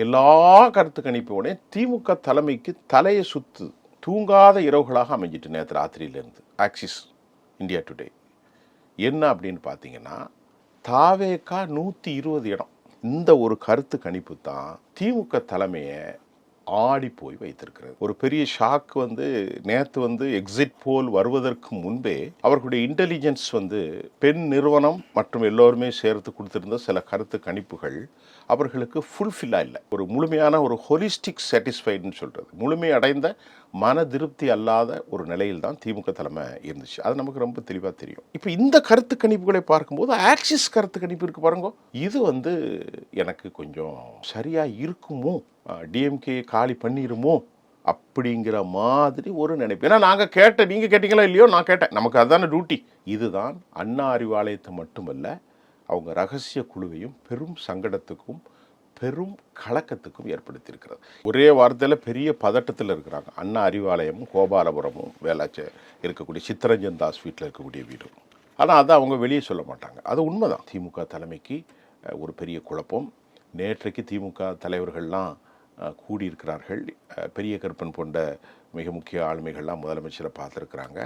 எல்லா கருத்து கணிப்போட திமுக தலைமைக்கு தலையை சுத்து தூங்காத இரவுகளாக அமைஞ்சிட்டு நேற்று ராத்திரியிலேருந்து ஆக்சிஸ் இந்தியா டுடே என்ன அப்படின்னு பார்த்தீங்கன்னா தாவேக்கா 120 இடம். இந்த ஒரு கருத்து கணிப்பு தான் திமுக தலைமையை ஆடி போய் வைத்திருக்கிறது. ஒரு பெரிய ஷாக் நேற்று எக்ஸிட் போல் வருவதற்கு முன்பே அவர்களுடைய இன்டெலிஜென்ஸ் பெண் நிறுவனம் மற்றும் எல்லோருமே சேர்த்து கொடுத்திருந்த சில கருத்து கணிப்புகள் அவர்களுக்கு ஃபுல்ஃபில்லாக இல்லை. ஒரு முழுமையான ஒரு ஹோலிஸ்டிக் சாட்டிஸ்ஃபைடுன்னு சொல்கிறது, முழுமை அடைந்த மன திருப்தி அல்லாத ஒரு நிலையில் தான் திமுக தலைமை இருந்துச்சு. அது நமக்கு ரொம்ப தெளிவாக தெரியும். இப்போ இந்த கருத்து கணிப்புகளை பார்க்கும்போது ஆக்சிஸ் கருத்து கணிப்பு இருக்கு பாருங்க, இது எனக்கு கொஞ்சம் சரியாக இருக்குமோ, டிஎம்கே காலி பண்ணிடுமோ அப்படிங்கிற மாதிரி ஒரு நினைப்பு. ஏன்னா நாங்கள் நீங்கள் கேட்டீங்களா இல்லையோ, நான் கேட்டேன், நமக்கு அதுதானே டியூட்டி. இதுதான் அண்ணா அறிவாலயத்தை மட்டுமல்ல, அவங்க ரகசிய குழுவையும் பெரும் சங்கடத்துக்கும் பெரும் கலக்கத்துக்கும் ஏற்படுத்தியிருக்கிறது. ஒரே வார்த்தையில் பெரிய பதட்டத்தில் இருக்கிறாங்க. அண்ணா அறிவாலயமும் கோபாலபுரமும் வேளாச்சே இருக்கக்கூடிய சித்தரஞ்சன் தாஸ் வீட்டில் இருக்கக்கூடிய வீடும். ஆனால் அதை அவங்க வெளியே சொல்ல மாட்டாங்க. அது உண்மைதான். திமுக தலைமைக்கு ஒரு பெரிய குழப்பம். நேற்றைக்கு திமுக தலைவர்கள்லாம் கூடியிருக்கிறார்கள். பெரிய கருப்பன் போன்ற மிக முக்கிய ஆளுமைகள்லாம் முதலமைச்சரை பார்த்துருக்குறாங்க.